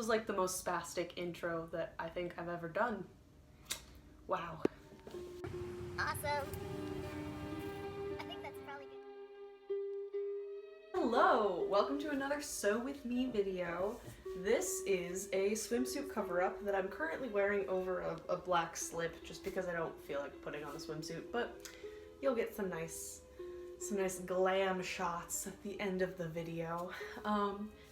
was like the most spastic intro that I think I've ever done. Wow. Awesome. I think that's probably good. Hello! Welcome to another Sew With Me video. This is a swimsuit cover-up that I'm currently wearing over a black slip just because I don't feel like putting on a swimsuit, but you'll get some nice glam shots at the end of the video.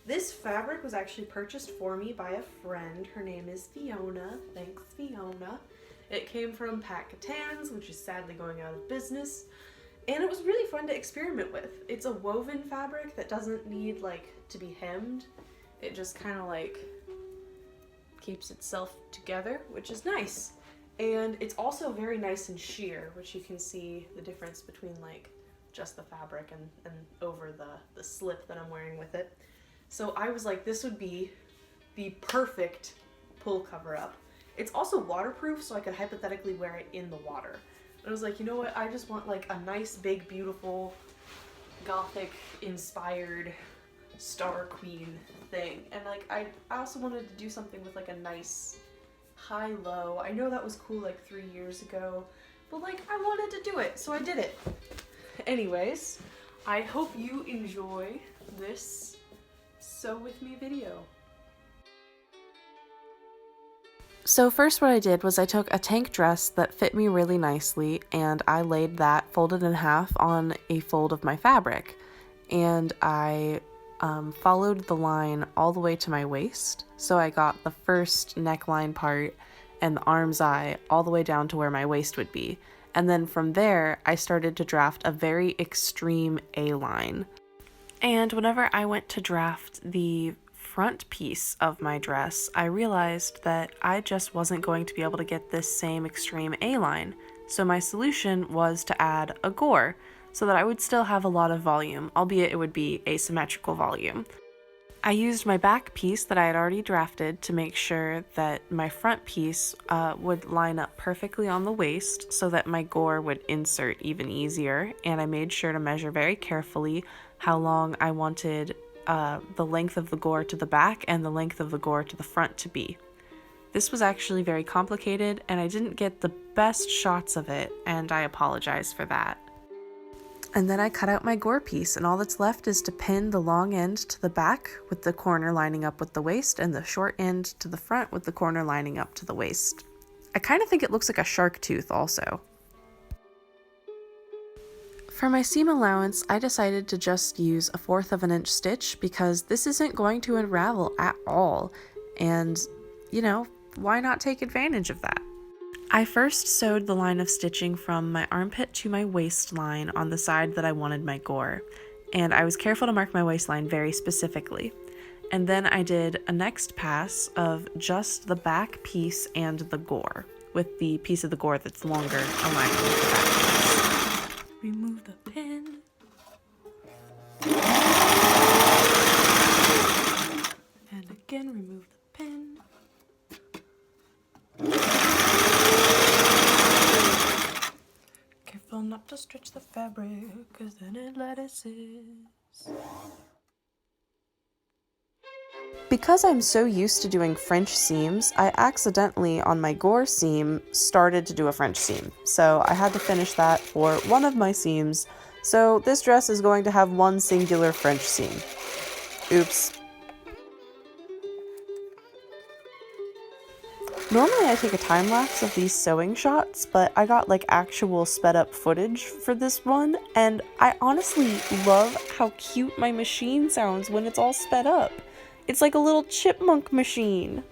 This fabric was actually purchased for me by a friend. Her name is Fiona. Thanks, Fiona. It came from Pat Catan's, which is sadly going out of business. And it was really fun to experiment with. It's a woven fabric that doesn't need to be hemmed. It just kind of keeps itself together, which is nice. And it's also very nice and sheer, which you can see the difference between just the fabric and over the slip that I'm wearing with it. So I was like, this would be the perfect pull cover up. It's also waterproof, so I could hypothetically wear it in the water. I was like, you know what, I just want a nice, big, beautiful, gothic inspired Star Queen thing. And I also wanted to do something with a nice high-low. I know that was cool 3 years ago, but I wanted to do it, so I did it. Anyways, I hope you enjoy this Sew With Me video. So first what I did was I took a tank dress that fit me really nicely and I laid that folded in half on a fold of my fabric. And I followed the line all the way to my waist. So I got the first neckline part and the arm's eye all the way down to where my waist would be. And then from there, I started to draft a very extreme A-line. And whenever I went to draft the front piece of my dress, I realized that I just wasn't going to be able to get this same extreme A-line. So my solution was to add a gore, so that I would still have a lot of volume, albeit it would be asymmetrical volume. I used my back piece that I had already drafted to make sure that my front piece would line up perfectly on the waist so that my gore would insert even easier, and I made sure to measure very carefully how long I wanted the length of the gore to the back and the length of the gore to the front to be. This was actually very complicated and I didn't get the best shots of it, and I apologize for that. And then I cut out my gore piece, and all that's left is to pin the long end to the back with the corner lining up with the waist and the short end to the front with the corner lining up to the waist. I kind of think it looks like a shark tooth also. For my seam allowance, I decided to just use 1/4 of an inch stitch because this isn't going to unravel at all, and why not take advantage of that? I first sewed the line of stitching from my armpit to my waistline on the side that I wanted my gore, and I was careful to mark my waistline very specifically. And then I did a next pass of just the back piece and the gore, with the piece of the gore that's longer aligning with the back piece. Remove the pin. And again, remove the pin. Careful not to stretch the fabric, cause then it lattices. Because I'm so used to doing French seams, I accidentally, on my gore seam, started to do a French seam. So I had to finish that for one of my seams. So this dress is going to have one singular French seam. Oops. Normally I take a time lapse of these sewing shots, but I got actual sped up footage for this one, and I honestly love how cute my machine sounds when it's all sped up. It's like a little chipmunk machine.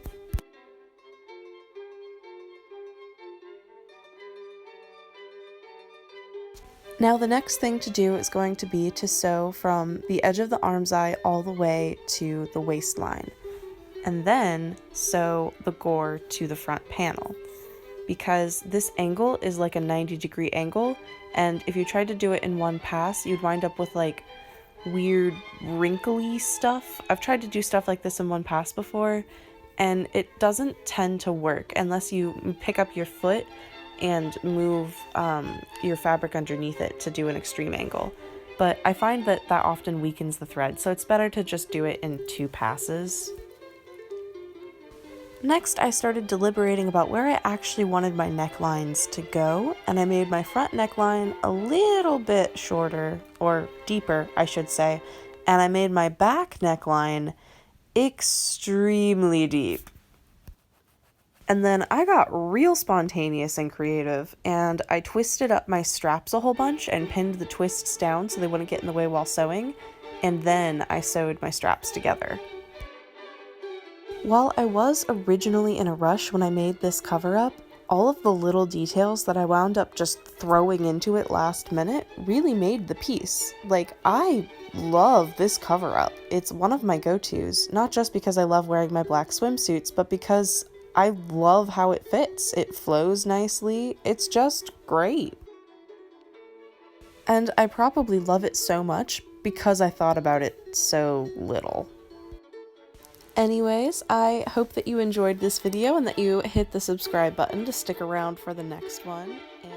Now the next thing to do is going to be to sew from the edge of the arm's eye all the way to the waistline, and then sew the gore to the front panel. Because this angle is a 90-degree angle, and if you tried to do it in one pass, you'd wind up with weird wrinkly stuff. I've tried to do stuff like this in one pass before, and it doesn't tend to work unless you pick up your foot and move your fabric underneath it to do an extreme angle. But I find that often weakens the thread, so it's better to just do it in 2 passes. Next, I started deliberating about where I actually wanted my necklines to go, and I made my front neckline a little bit shorter, or deeper, I should say, and I made my back neckline extremely deep. And then I got real spontaneous and creative, and I twisted up my straps a whole bunch and pinned the twists down so they wouldn't get in the way while sewing, and then I sewed my straps together. While I was originally in a rush when I made this cover up, all of the little details that I wound up just throwing into it last minute really made the piece. Like, I love this cover up. It's one of my go-tos, not just because I love wearing my black swimsuits, but because I love how it fits. It flows nicely. It's just great. And I probably love it so much because I thought about it so little. Anyways, I hope that you enjoyed this video and that you hit the subscribe button to stick around for the next one. And